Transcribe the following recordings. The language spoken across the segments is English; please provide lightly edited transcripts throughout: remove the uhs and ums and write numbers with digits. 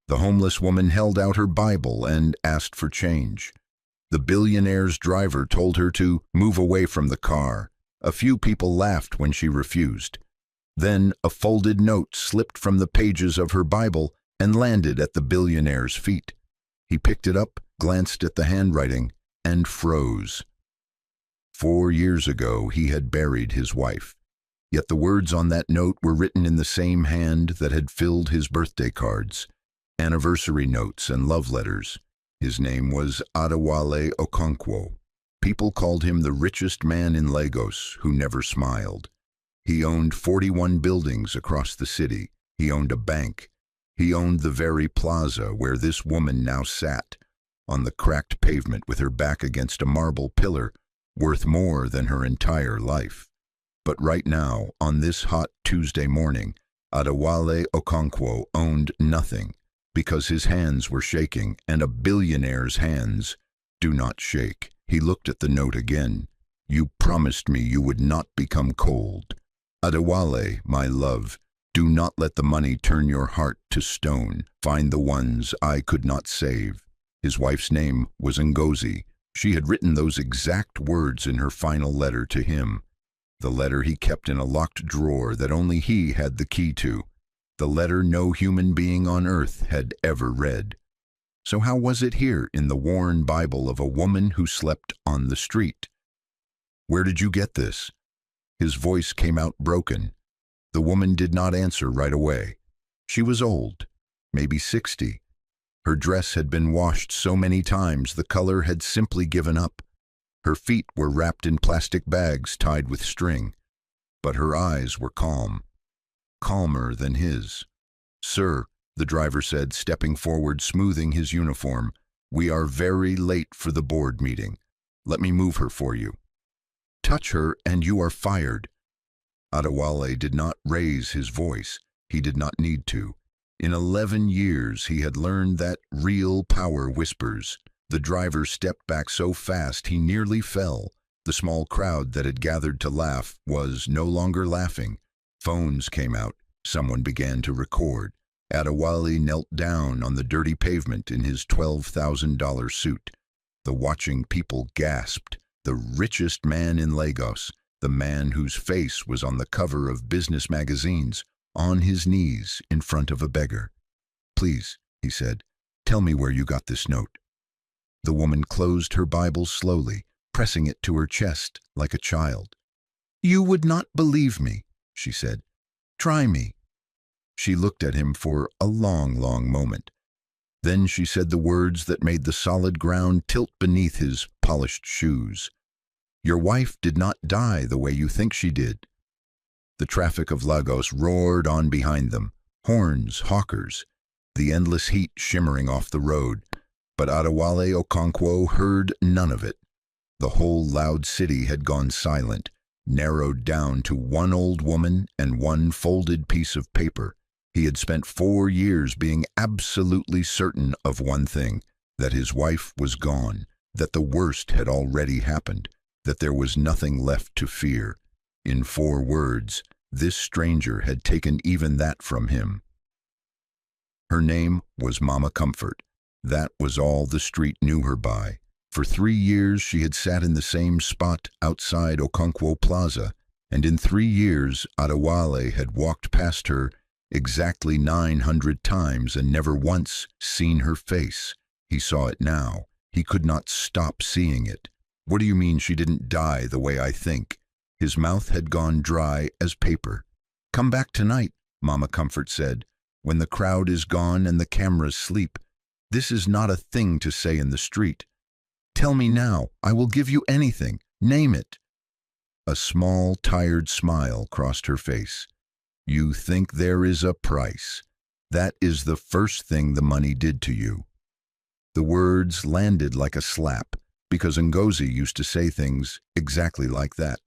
The homeless woman held out her Bible and asked for change. The billionaire's driver told her to move away from the car. A few people laughed when she refused. Then a folded note slipped from the pages of her Bible and landed at the billionaire's feet. He picked it up, glanced at the handwriting, and froze. 4 years ago, he had buried his wife. Yet the words on that note were written in the same hand that had filled his birthday cards, anniversary notes, and love letters. His name was Adewale Okonkwo. People called him the richest man in Lagos who never smiled. He owned 41 buildings across the city. He owned a bank. He owned the very plaza where this woman now sat, on the cracked pavement with her back against a marble pillar, worth more than her entire life. But right now, on this hot Tuesday morning, Adewale Okonkwo owned nothing, because his hands were shaking, and a billionaire's hands do not shake. He looked at the note again. "You promised me you would not become cold. Adewale, my love, do not let the money turn your heart to stone. Find the ones I could not save." His wife's name was Ngozi. She had written those exact words in her final letter to him. The letter he kept in a locked drawer that only he had the key to. The letter no human being on earth had ever read. So how was it here in the worn Bible of a woman who slept on the street? "Where did you get this?" His voice came out broken. The woman did not answer right away. She was old, maybe 60. Her dress had been washed so many times the color had simply given up. Her feet were wrapped in plastic bags tied with string. But her eyes were calm. Calmer than his. "Sir," the driver said, stepping forward, smoothing his uniform, "we are very late for the board meeting. Let me move her for you." "Touch her and you are fired." Adewale did not raise his voice. He did not need to. In 11 years he had learned that real power whispers. The driver stepped back so fast he nearly fell. The small crowd that had gathered to laugh was no longer laughing. Phones came out. Someone began to record. Adewale knelt down on the dirty pavement in his $12,000 suit. The watching people gasped. The richest man in Lagos, the man whose face was on the cover of business magazines, on his knees in front of a beggar. "Please," he said, "tell me where you got this note." The woman closed her Bible slowly, pressing it to her chest like a child. "You would not believe me," she said. "Try me." She looked at him for a long, long moment. Then she said the words that made the solid ground tilt beneath his polished shoes. "Your wife did not die the way you think she did." The traffic of Lagos roared on behind them, horns, hawkers, the endless heat shimmering off the road. But Adewale Okonkwo heard none of it. The whole loud city had gone silent, narrowed down to one old woman and one folded piece of paper. He had spent 4 years being absolutely certain of one thing, that his wife was gone, that the worst had already happened, that there was nothing left to fear. In 4 words, this stranger had taken even that from him. Her name was Mama Comfort. That was all the street knew her by. For 3 years she had sat in the same spot outside Okonkwo Plaza, and in 3 years Adewale had walked past her exactly 900 times and never once seen her face. He saw it now. He could not stop seeing it. "What do you mean she didn't die the way I think?" His mouth had gone dry as paper. "Come back tonight," Mama Comfort said, "when the crowd is gone and the cameras sleep. This is not a thing to say in the street. Tell me now. I will give you anything. Name it." A small, tired smile crossed her face. "You think there is a price. That is the first thing the money did to you." The words landed like a slap, because Ngozi used to say things exactly like that.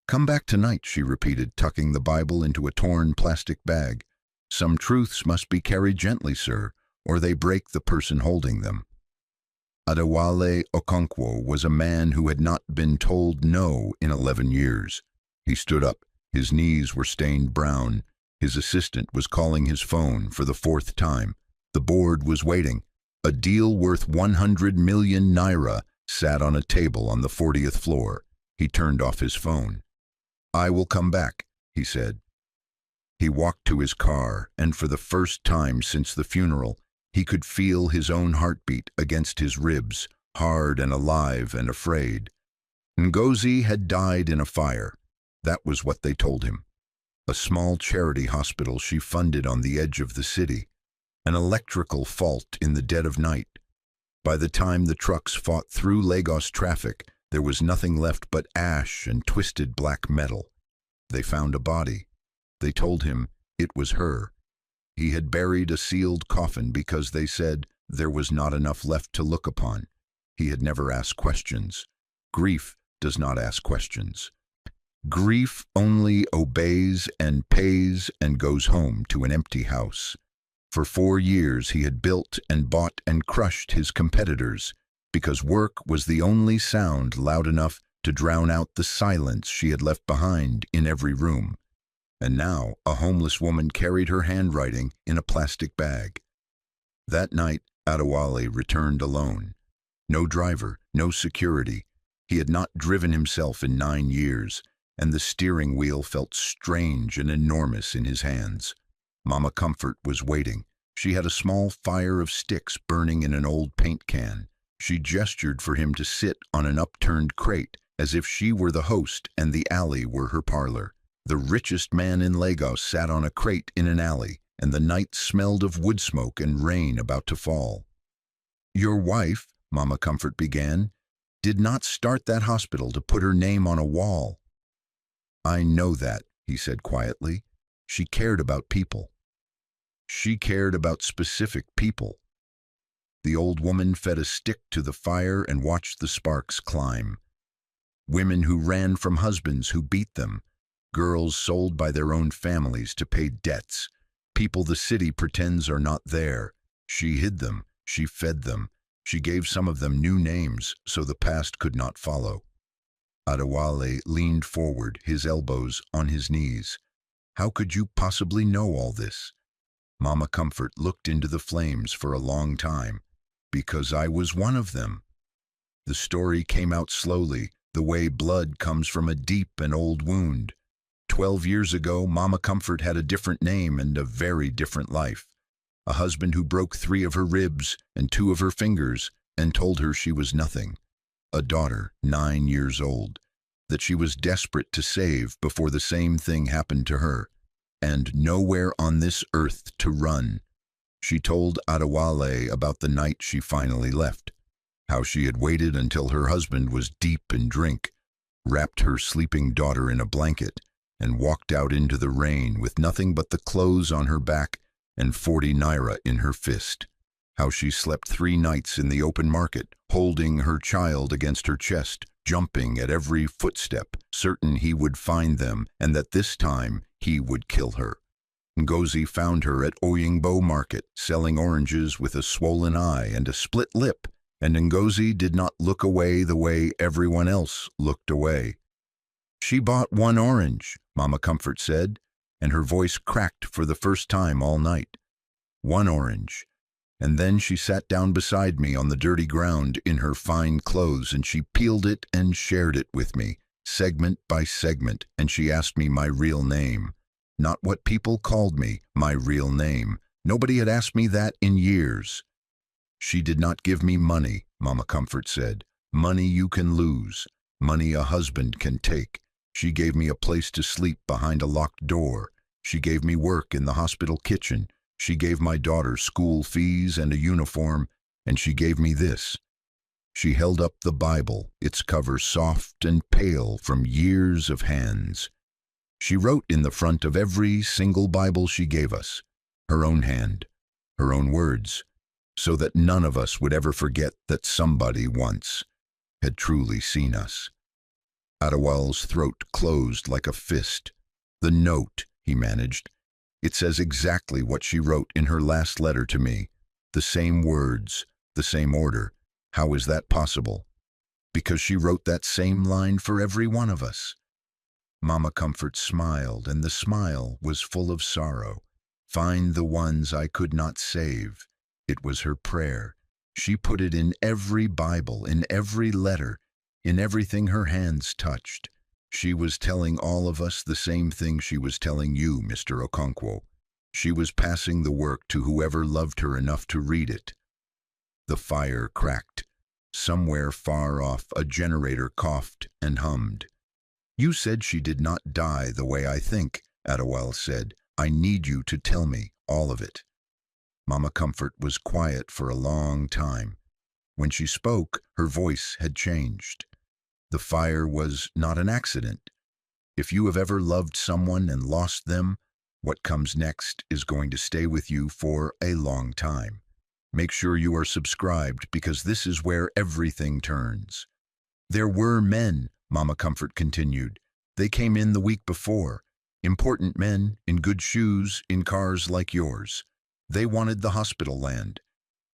"Come back tonight," she repeated, tucking the Bible into a torn plastic bag. "Some truths must be carried gently, sir, or they break the person holding them." Adewale Okonkwo was a man who had not been told no in 11 years. He stood up. His knees were stained brown. His assistant was calling his phone for the 4th time. The board was waiting. A deal worth 100 million naira sat on a table on the 40th floor. He turned off his phone. "I will come back," he said. He walked to his car, and for the first time since the funeral, he could feel his own heartbeat against his ribs, hard and alive and afraid. Ngozi had died in a fire. That was what they told him. A small charity hospital she funded on the edge of the city. An electrical fault in the dead of night. By the time the trucks fought through Lagos traffic, there was nothing left but ash and twisted black metal. They found a body. They told him it was her. He had buried a sealed coffin because they said there was not enough left to look upon. He had never asked questions. Grief does not ask questions. Grief only obeys and pays and goes home to an empty house. For 4 years he had built and bought and crushed his competitors because work was the only sound loud enough to drown out the silence she had left behind in every room. And now a homeless woman carried her handwriting in a plastic bag. That night, Adewale returned alone. No driver, no security. He had not driven himself in 9 years, and the steering wheel felt strange and enormous in his hands. Mama Comfort was waiting. She had a small fire of sticks burning in an old paint can. She gestured for him to sit on an upturned crate, as if she were the host and the alley were her parlor. The richest man in Lagos sat on a crate in an alley, and the night smelled of wood smoke and rain about to fall. "Your wife," Mama Comfort began, "did not start that hospital to put her name on a wall." "I know that," he said quietly. "She cared about people. She cared about specific people." The old woman fed a stick to the fire and watched the sparks climb. Women who ran from husbands who beat them. Girls sold by their own families to pay debts. People the city pretends are not there. She hid them. She fed them. She gave some of them new names so the past could not follow. Adewale leaned forward, his elbows on his knees. "How could you possibly know all this?" Mama Comfort looked into the flames for a long time. "Because I was one of them." The story came out slowly, the way blood comes from a deep and old wound. 12 years ago, Mama Comfort had a different name and a very different life. A husband who broke 3 of her ribs and 2 of her fingers and told her she was nothing. A daughter, 9 years old, that she was desperate to save before the same thing happened to her. And nowhere on this earth to run. She told Adewale about the night she finally left. How she had waited until her husband was deep in drink, wrapped her sleeping daughter in a blanket, and walked out into the rain with nothing but the clothes on her back and 40 naira in her fist. How she slept 3 nights in the open market, holding her child against her chest, jumping at every footstep, certain he would find them and that this time he would kill her. Ngozi found her at Oyingbo Market, selling oranges with a swollen eye and a split lip, and Ngozi did not look away the way everyone else looked away. "She bought 1 orange," Mama Comfort said, and her voice cracked for the first time all night. "1 orange. And then she sat down beside me on the dirty ground in her fine clothes, and she peeled it and shared it with me, segment by segment, and she asked me my real name. Not what people called me, my real name. Nobody had asked me that in years. She did not give me money," Mama Comfort said. "Money you can lose. Money a husband can take. She gave me a place to sleep behind a locked door. She gave me work in the hospital kitchen. She gave my daughter school fees and a uniform, and she gave me this." She held up the Bible, its cover soft and pale from years of hands. She wrote in the front of every single Bible she gave us, her own hand, her own words, so that none of us would ever forget that somebody once had truly seen us. Adewale's throat closed like a fist. "The note," he managed. "It says exactly what she wrote in her last letter to me. The same words, the same order. How is that possible? Because she wrote that same line for every one of us." Mama Comfort smiled, and the smile was full of sorrow. "Find the ones I could not save. It was her prayer. She put it in every Bible, in every letter, in everything her hands touched. She was telling all of us the same thing she was telling you, Mr. Okonkwo. She was passing the work to whoever loved her enough to read it. The fire cracked. Somewhere far off, a generator coughed and hummed. You said she did not die the way I think, Adewale said. I need you to tell me all of it. Mama Comfort was quiet for a long time. When she spoke, her voice had changed. The fire was not an accident. If you have ever loved someone and lost them, what comes next is going to stay with you for a long time. Make sure you are subscribed because this is where everything turns. There were men, Mama Comfort continued. They came in the week before. Important men, in good shoes, in cars like yours. They wanted the hospital land.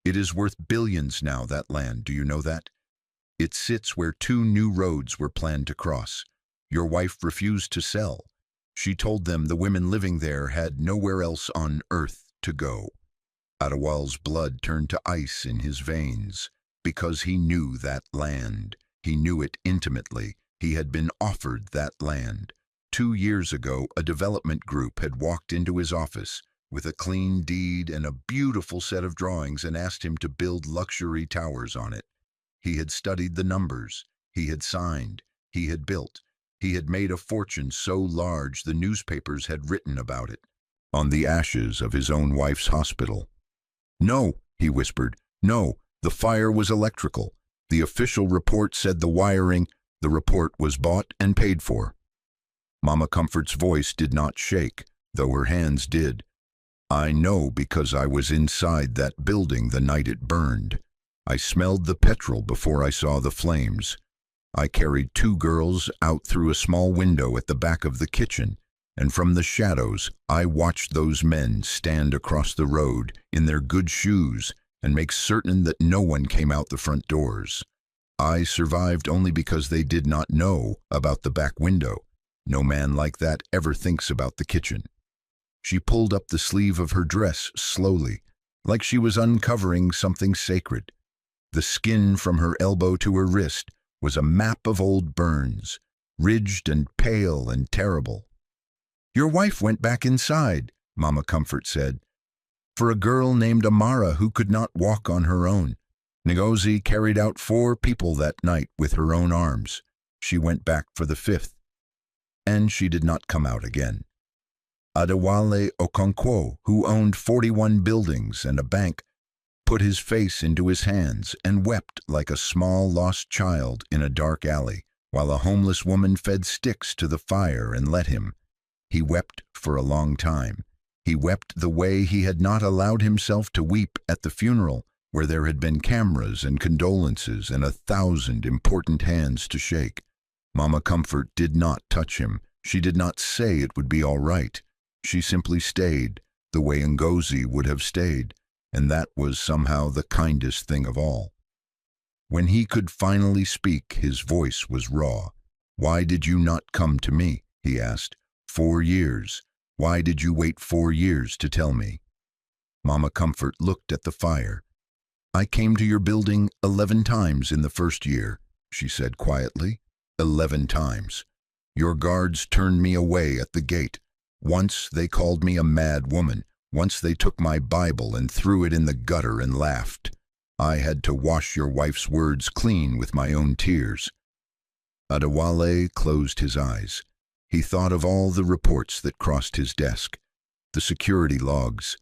It is worth billions now, that land, do you know that? It sits where 2 new roads were planned to cross. Your wife refused to sell. She told them the women living there had nowhere else on earth to go. Adewale's blood turned to ice in his veins because he knew that land. He knew it intimately. He had been offered that land. 2 years ago, a development group had walked into his office with a clean deed and a beautiful set of drawings and asked him to build luxury towers on it. He had studied the numbers. He had signed. He had built. He had made a fortune so large the newspapers had written about it. On the ashes of his own wife's hospital. No, he whispered. No, the fire was electrical. The official report said the wiring. The report was bought and paid for. Mama Comfort's voice did not shake, though her hands did. I know because I was inside that building the night it burned. I smelled the petrol before I saw the flames. I carried 2 girls out through a small window at the back of the kitchen, and from the shadows I watched those men stand across the road in their good shoes and make certain that no one came out the front doors. I survived only because they did not know about the back window. No man like that ever thinks about the kitchen. She pulled up the sleeve of her dress slowly, like she was uncovering something sacred. The skin from her elbow to her wrist was a map of old burns, ridged and pale and terrible. Your wife went back inside, Mama Comfort said, for a girl named Amara who could not walk on her own. Ngozi carried out 4 people that night with her own arms. She went back for the 5th. And she did not come out again. Adewale Okonkwo, who owned 41 buildings and a bank, put his face into his hands and wept like a small lost child in a dark alley, while a homeless woman fed sticks to the fire and let him. He wept for a long time. He wept the way he had not allowed himself to weep at the funeral, where there had been cameras and condolences and 1,000 important hands to shake. Mama Comfort did not touch him. She did not say it would be all right. She simply stayed, the way Ngozi would have stayed, and that was somehow the kindest thing of all. When he could finally speak, his voice was raw. Why did you not come to me? He asked. 4 years. Why did you wait 4 years to tell me? Mama Comfort looked at the fire. I came to your building 11 times in the first year, she said quietly. 11 times. Your guards turned me away at the gate. Once they called me a mad woman. Once they took my Bible and threw it in the gutter and laughed. I had to wash your wife's words clean with my own tears. Adewale closed his eyes. He thought of all the reports that crossed his desk, the security logs,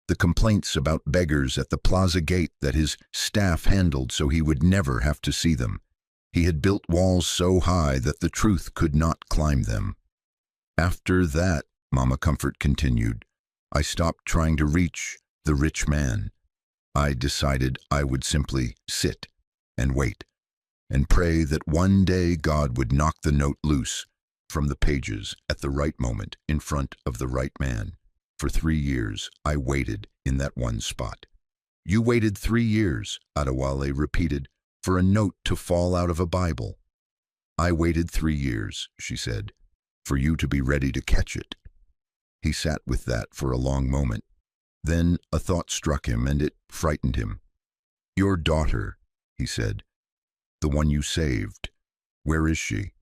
the complaints about beggars at the plaza gate that his staff handled so he would never have to see them. He had built walls so high that the truth could not climb them. After that, Mama Comfort continued, I stopped trying to reach the rich man. I decided I would simply sit and wait and pray that one day God would knock the note loose from the pages at the right moment in front of the right man. For 3 years, I waited in that one spot. You waited 3 years, Adewale repeated, for a note to fall out of a Bible. I waited 3 years, she said, for you to be ready to catch it. He sat with that for a long moment. Then a thought struck him, and it frightened him. "Your daughter," he said. "The one you saved. Where is she?"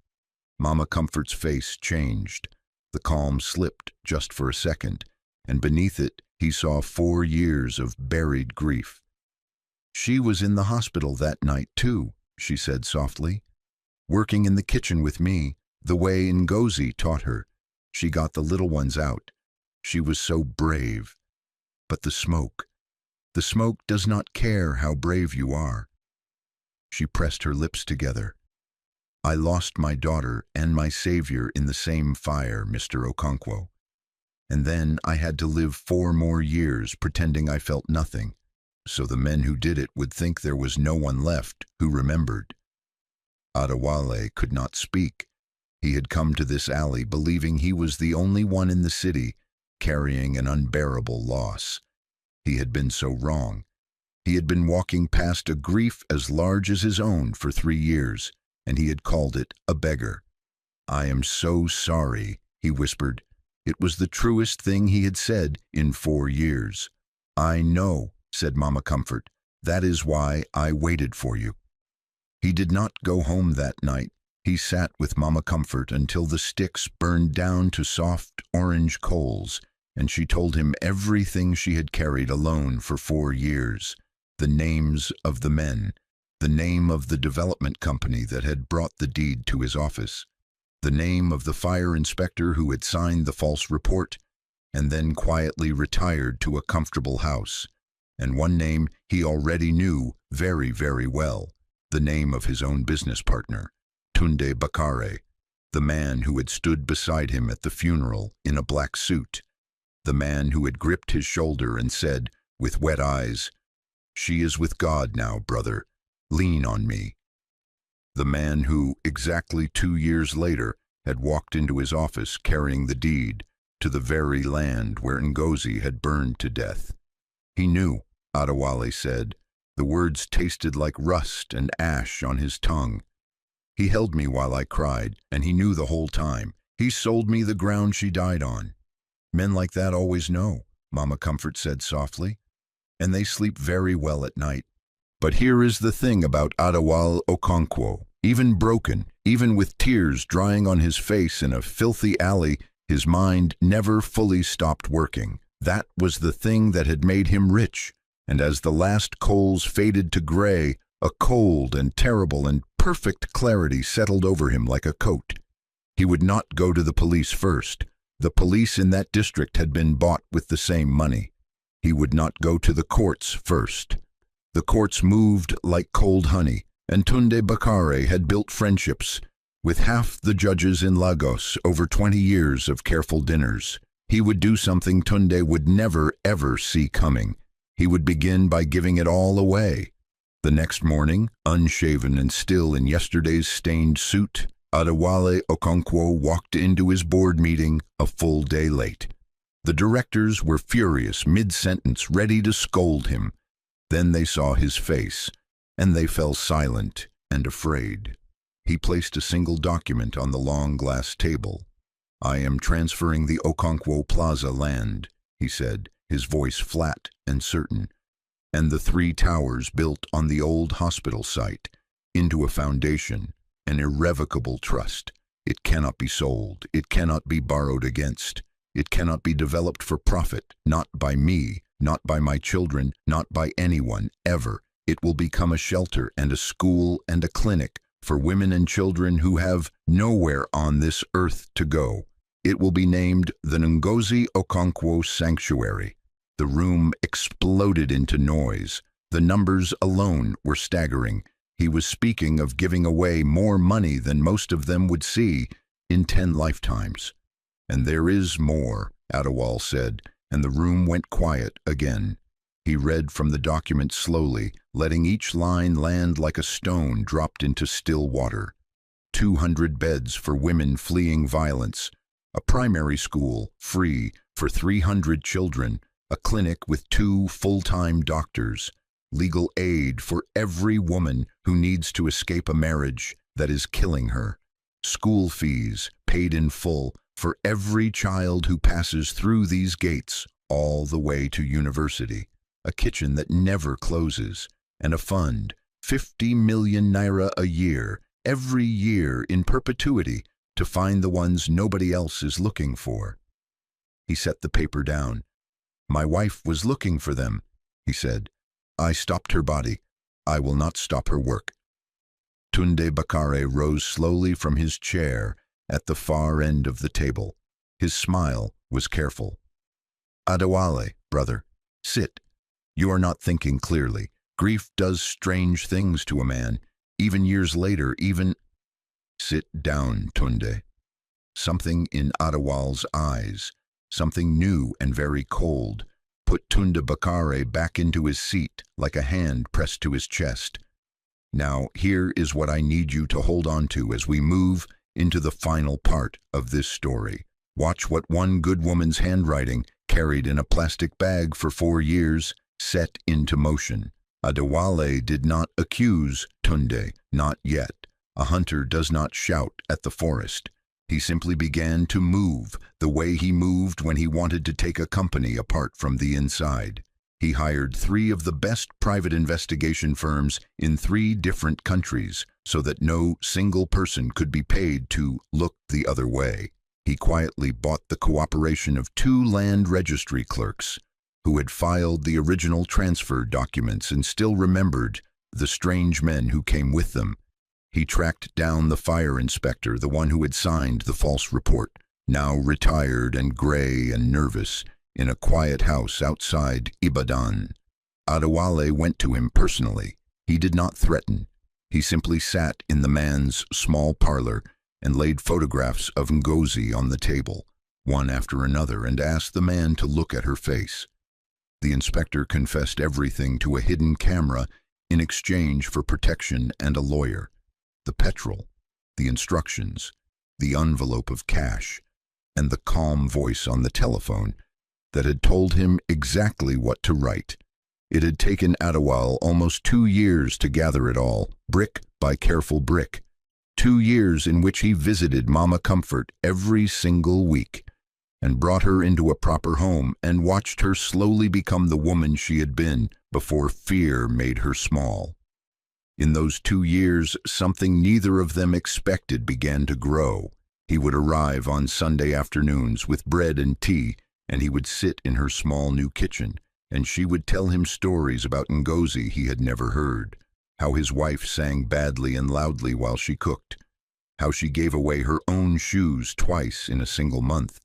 Mama Comfort's face changed. The calm slipped just for a second, and beneath it he saw 4 years of buried grief. "She was in the hospital that night too," she said softly. "Working in the kitchen with me, the way Ngozi taught her. She got the little ones out. She was so brave. But the smoke does not care how brave you are." She pressed her lips together. "I lost my daughter and my savior in the same fire, Mr. Okonkwo. And then I had to live 4 more years pretending I felt nothing, so the men who did it would think there was no one left who remembered." Adewale could not speak. He had come to this alley believing he was the only one in the city, carrying an unbearable loss. He had been so wrong. He had been walking past a grief as large as his own for 3 years, and he had called it a beggar. "I am so sorry," he whispered. It was the truest thing he had said in 4 years. "I know," said Mama Comfort. "That is why I waited for you." He did not go home that night. He sat with Mama Comfort until the sticks burned down to soft orange coals, and she told him everything she had carried alone for 4 years. The names of the men, the name of the development company that had brought the deed to his office, the name of the fire inspector who had signed the false report, and then quietly retired to a comfortable house. And one name he already knew very, very well, the name of his own business partner, Tunde Bakare, the man who had stood beside him at the funeral in a black suit, the man who had gripped his shoulder and said, with wet eyes, "She is with God now, brother. Lean on me." The man who, exactly 2 years later, had walked into his office carrying the deed to the very land where Ngozi had burned to death. He knew, Adewale said. The words tasted like rust and ash on his tongue. "He held me while I cried, and he knew the whole time. He sold me the ground she died on." "Men like that always know," Mama Comfort said softly. "And they sleep very well at night." But here is the thing about Adewale Okonkwo. Even broken, even with tears drying on his face in a filthy alley, his mind never fully stopped working. That was the thing that had made him rich. And as the last coals faded to gray, a cold and terrible and perfect clarity settled over him like a coat. He would not go to the police first. The police in that district had been bought with the same money. He would not go to the courts first. The courts moved like cold honey, and Tunde Bakare had built friendships with half the judges in Lagos over 20 years of careful dinners. He would do something Tunde would never, ever see coming. He would begin by giving it all away. The next morning, unshaven and still in yesterday's stained suit, Adewale Okonkwo walked into his board meeting a full day late. The directors were furious mid-sentence, ready to scold him. Then they saw his face, and they fell silent and afraid. He placed a single document on the long glass table. "I am transferring the Okonkwo Plaza land," he said, his voice flat and certain, "and the 3 towers built on the old hospital site, into a foundation, an irrevocable trust. It cannot be sold. It cannot be borrowed against. It cannot be developed for profit, not by me, not by my children, not by anyone, ever. It will become a shelter and a school and a clinic for women and children who have nowhere on this earth to go. It will be named the Ngozi Okonkwo Sanctuary." The room exploded into noise. The numbers alone were staggering. He was speaking of giving away more money than most of them would see in 10 lifetimes. "And there is more," Adewale said, and the room went quiet again. He read from the document slowly, letting each line land like a stone dropped into still water. 200 beds for women fleeing violence, a primary school free for 300 children, a clinic with 2 full-time doctors, legal aid for every woman who needs to escape a marriage that is killing her, school fees paid in full for every child who passes through these gates all the way to university, a kitchen that never closes, and a fund, 50 million naira a year, every year in perpetuity, to find the ones nobody else is looking for. He set the paper down. "My wife was looking for them," he said. "I stopped her body. I will not stop her work." Tunde Bakare rose slowly from his chair at the far end of the table. His smile was careful. "Adewale, brother, sit. You are not thinking clearly. Grief does strange things to a man, even years later, even—" "Sit down, Tunde." Something in Adewale's eyes, something new and very cold, put Tunde Bakare back into his seat like a hand pressed to his chest. "Now, here is what I need you to hold on to as we move into the final part of this story. Watch what one good woman's handwriting, carried in a plastic bag for 4 years, set into motion." Adewale did not accuse Tunde, not yet. A hunter does not shout at the forest. He simply began to move the way he moved when he wanted to take a company apart from the inside. He hired 3 of the best private investigation firms in 3 different countries so that no single person could be paid to look the other way. He quietly bought the cooperation of 2 land registry clerks who had filed the original transfer documents and still remembered the strange men who came with them. He tracked down the fire inspector, the one who had signed the false report, now retired and gray and nervous, in a quiet house outside Ibadan. Adewale went to him personally. He did not threaten. He simply sat in the man's small parlor and laid photographs of Ngozi on the table, one after another, and asked the man to look at her face. The inspector confessed everything to a hidden camera in exchange for protection and a lawyer. The petrol, the instructions, the envelope of cash, and the calm voice on the telephone that had told him exactly what to write. It had taken Adewale almost 2 years to gather it all, brick by careful brick. 2 years in which he visited Mama Comfort every single week and brought her into a proper home and watched her slowly become the woman she had been before fear made her small. In those 2 years, something neither of them expected began to grow. He would arrive on Sunday afternoons with bread and tea, and he would sit in her small new kitchen, and she would tell him stories about Ngozi he had never heard, how his wife sang badly and loudly while she cooked, how she gave away her own shoes twice in a single month,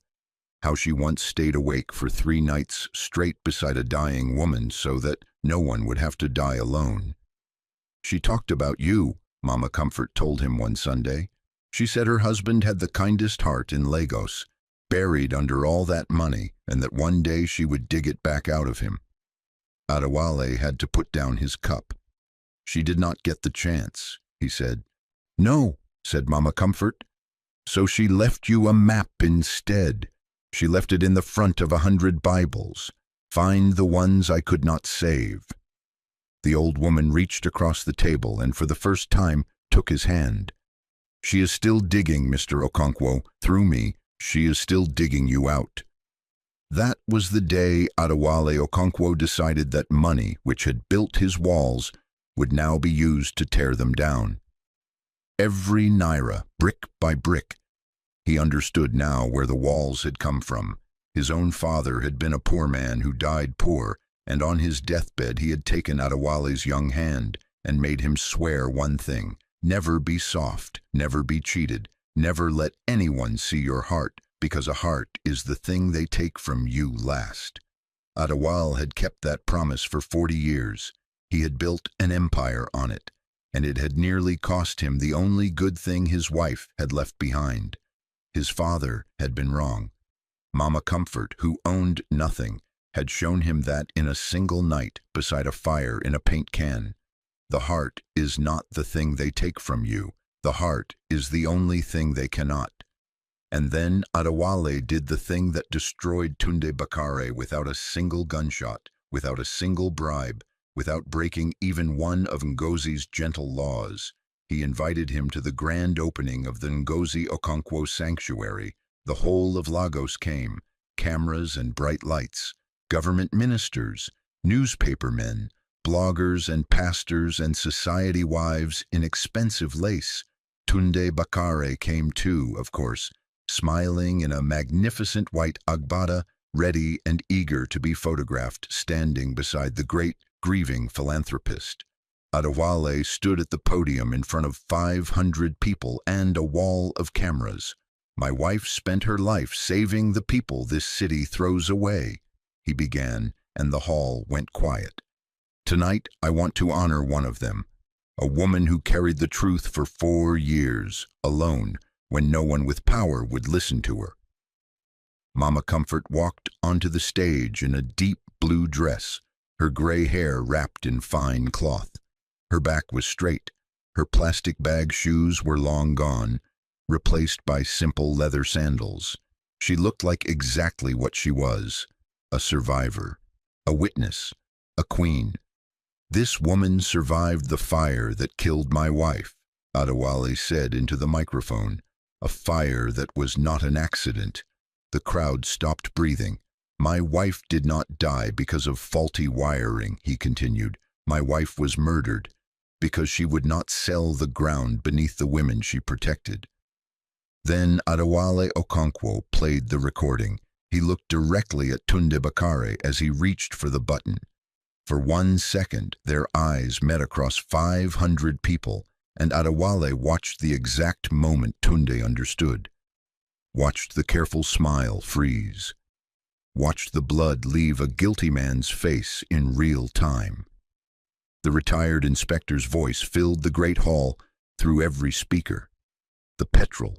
how she once stayed awake for 3 nights straight beside a dying woman so that no one would have to die alone. "She talked about you," Mama Comfort told him one Sunday. "She said her husband had the kindest heart in Lagos, buried under all that money, and that one day she would dig it back out of him." Adewale had to put down his cup. "She did not get the chance," he said. "No," said Mama Comfort. "So she left you a map instead. She left it in the front of 100 Bibles. Find the ones I could not save." The old woman reached across the table and for the first time took his hand. "She is still digging, Mr. Okonkwo, through me. She is still digging you out." That was the day Adewale Okonkwo decided that money, which had built his walls, would now be used to tear them down. Every naira, brick by brick. He understood now where the walls had come from. His own father had been a poor man who died poor, and on his deathbed he had taken Adewale's young hand and made him swear one thing: never be soft, never be cheated, never let anyone see your heart, because a heart is the thing they take from you last. Adewale had kept that promise for 40 years. He had built an empire on it, and it had nearly cost him the only good thing his wife had left behind. His father had been wrong. Mama Comfort, who owned nothing, had shown him that in a single night beside a fire in a paint can. The heart is not the thing they take from you. The heart is the only thing they cannot. And then Adewale did the thing that destroyed Tunde Bakare without a single gunshot, without a single bribe, without breaking even one of Ngozi's gentle laws. He invited him to the grand opening of the Ngozi Okonkwo Sanctuary. The whole of Lagos came, cameras and bright lights. government ministers, newspapermen, bloggers and pastors and society wives in expensive lace. Tunde Bakare came too, of course, smiling in a magnificent white agbada, ready and eager to be photographed standing beside the great, grieving philanthropist. Adewale stood at the podium in front of 500 people and a wall of cameras. "My wife spent her life saving the people this city throws away," he began, and the hall went quiet. "Tonight, I want to honor one of them, a woman who carried the truth for 4 years, alone, when no one with power would listen to her." Mama Comfort walked onto the stage in a deep blue dress, her gray hair wrapped in fine cloth. Her back was straight, her plastic bag shoes were long gone, replaced by simple leather sandals. She looked like exactly what she was, a survivor, a witness, a queen. "This woman survived the fire that killed my wife," Adewale said into the microphone, "a fire that was not an accident." The crowd stopped breathing. "My wife did not die because of faulty wiring," he continued. "My wife was murdered because she would not sell the ground beneath the women she protected." Then Adewale Okonkwo played the recording. He looked directly at Tunde Bakare as he reached for the button. For 1 second, their eyes met across 500 people, and Adewale watched the exact moment Tunde understood. Watched the careful smile freeze. Watched the blood leave a guilty man's face in real time. The retired inspector's voice filled the great hall through every speaker. The petrol,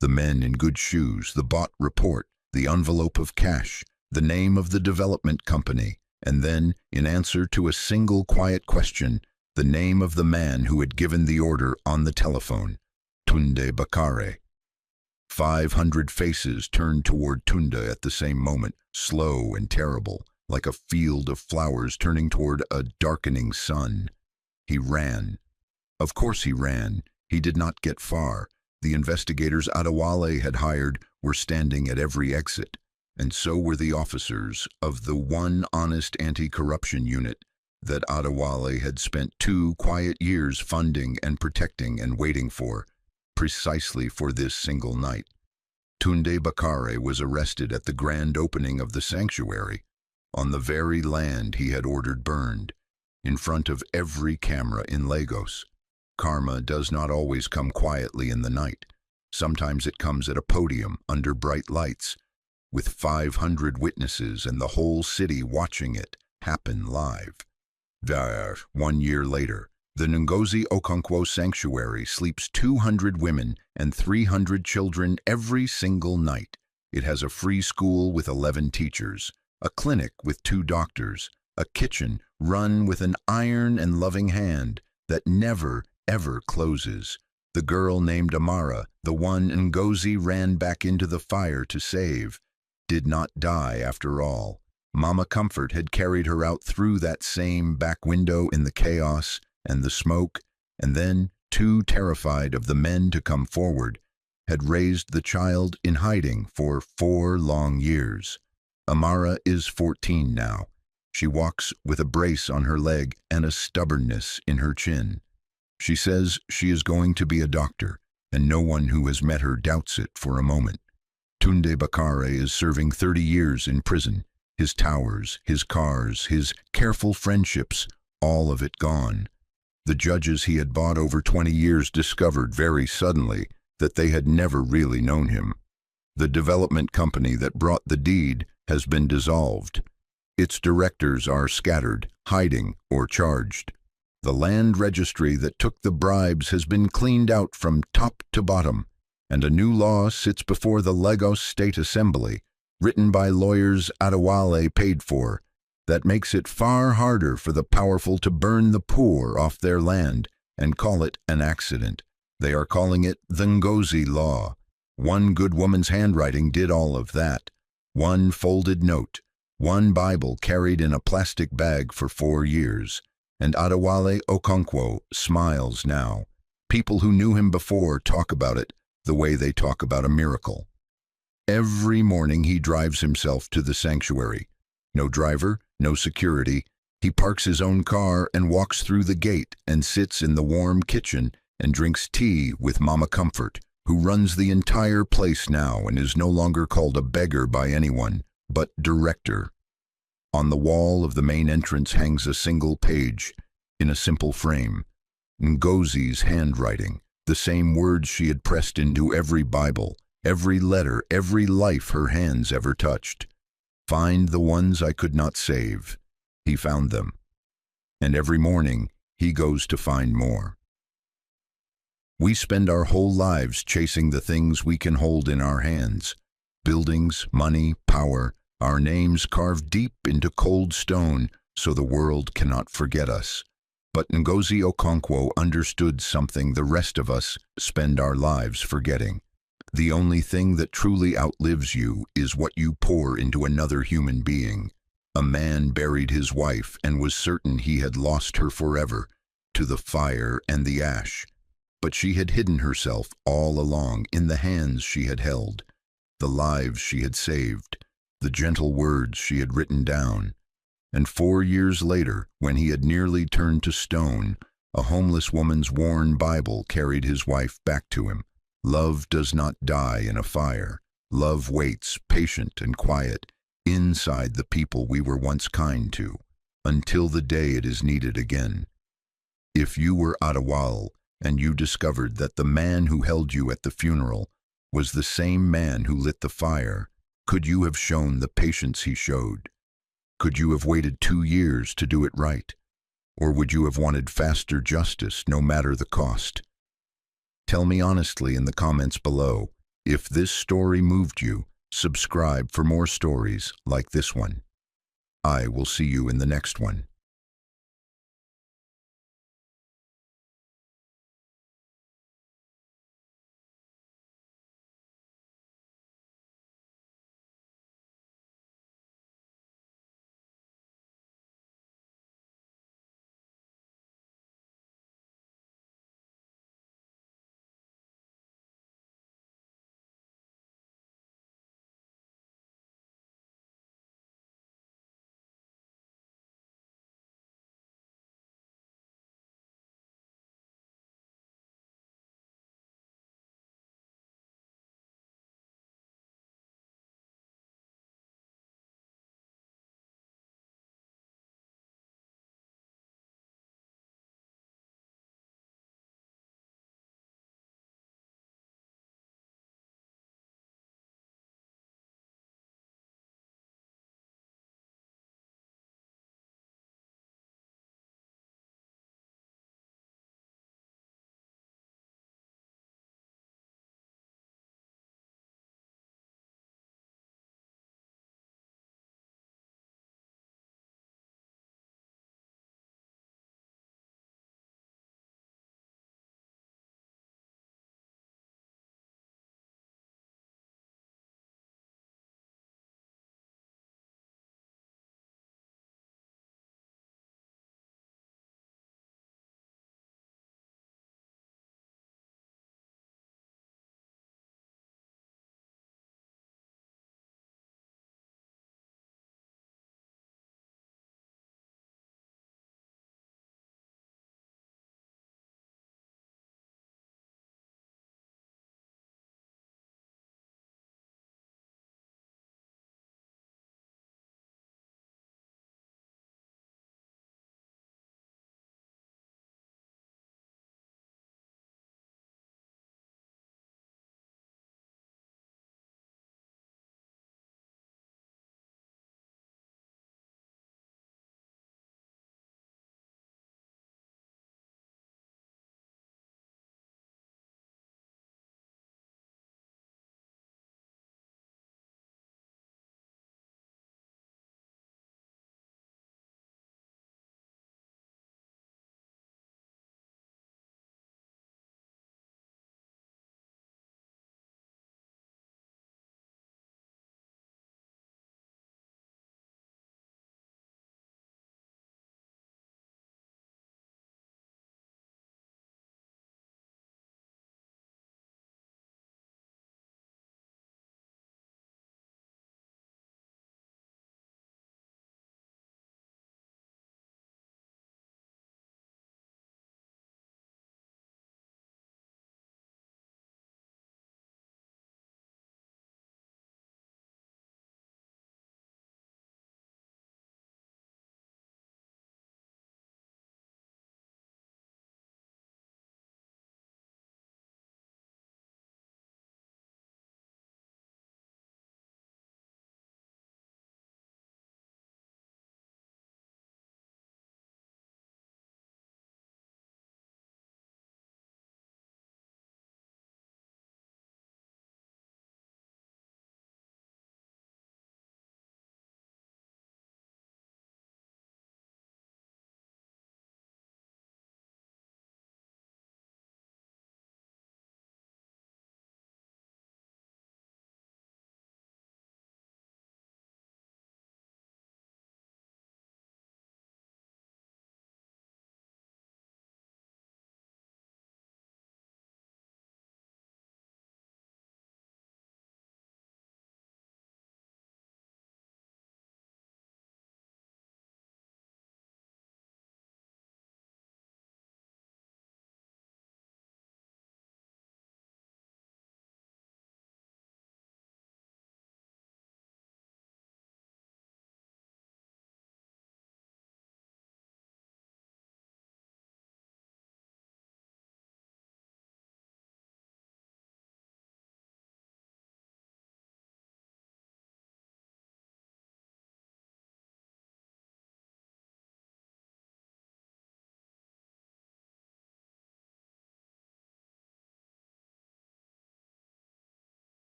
the men in good shoes, the bought report, the envelope of cash, the name of the development company, and then, in answer to a single quiet question, the name of the man who had given the order on the telephone, Tunde Bakare. 500 faces turned toward Tunde at the same moment, slow and terrible, like a field of flowers turning toward a darkening sun. He ran. Of course he ran. He did not get far. The investigators Adewale had hired were standing at every exit, and so were the officers of the one honest anti-corruption unit that Adewale had spent 2 quiet years funding and protecting and waiting for, precisely for this single night. Tunde Bakare was arrested at the grand opening of the sanctuary, on the very land he had ordered burned, in front of every camera in Lagos. Karma does not always come quietly in the night. Sometimes it comes at a podium under bright lights, with 500 witnesses and the whole city watching it happen live. There, 1 year later, the Ngozi Okonkwo Sanctuary sleeps 200 women and 300 children every single night. It has a free school with 11 teachers, a clinic with 2 doctors, a kitchen run with an iron and loving hand that never, ever closes. The girl named Amara, the one Ngozi ran back into the fire to save, did not die after all. Mama Comfort had carried her out through that same back window in the chaos and the smoke, and then, too terrified of the men to come forward, had raised the child in hiding for 4 long years. Amara is 14 now. She walks with a brace on her leg and a stubbornness in her chin. She says she is going to be a doctor, and no one who has met her doubts it for a moment. Tunde Bakare is serving 30 years in prison. His towers, his cars, his careful friendships, all of it gone. The judges he had bought over 20 years discovered very suddenly that they had never really known him. The development company that brought the deed has been dissolved. Its directors are scattered, hiding, or charged. The land registry that took the bribes has been cleaned out from top to bottom, and a new law sits before the Lagos State Assembly, written by lawyers Adewale paid for, that makes it far harder for the powerful to burn the poor off their land and call it an accident. They are calling it the Ngozi Law. One good woman's handwriting did all of that. One folded note, one Bible carried in a plastic bag for 4 years. And Adewale Okonkwo smiles now. People who knew him before talk about it the way they talk about a miracle. Every morning he drives himself to the sanctuary, No driver, no security. He parks his own car and walks through the gate and sits in the warm kitchen and drinks tea with Mama Comfort, who runs the entire place now and is no longer called a beggar by anyone, but director. On the wall of the main entrance hangs a single page, in a simple frame. Ngozi's handwriting, the same words she had pressed into every Bible, every letter, every life her hands ever touched. Find the ones I could not save. He found them. And every morning, he goes to find more. We spend our whole lives chasing the things we can hold in our hands. Buildings, money, power, our names carved deep into cold stone so the world cannot forget us. But Ngozi Okonkwo understood something the rest of us spend our lives forgetting. The only thing that truly outlives you is what you pour into another human being. A man buried his wife and was certain he had lost her forever, to the fire and the ash. But she had hidden herself all along in the hands she had held, the lives she had saved, the gentle words she had written down. And 4 years later, when he had nearly turned to stone, a homeless woman's worn Bible carried his wife back to him. Love does not die in a fire. Love waits, patient and quiet, inside the people we were once kind to, until the day it is needed again. If you were Adewale, and you discovered that the man who held you at the funeral was the same man who lit the fire, could you have shown the patience he showed? Could you have waited 2 years to do it right? Or would you have wanted faster justice, no matter the cost? Tell me honestly in the comments below. If this story moved you, subscribe for more stories like this one. I will see you in the next one.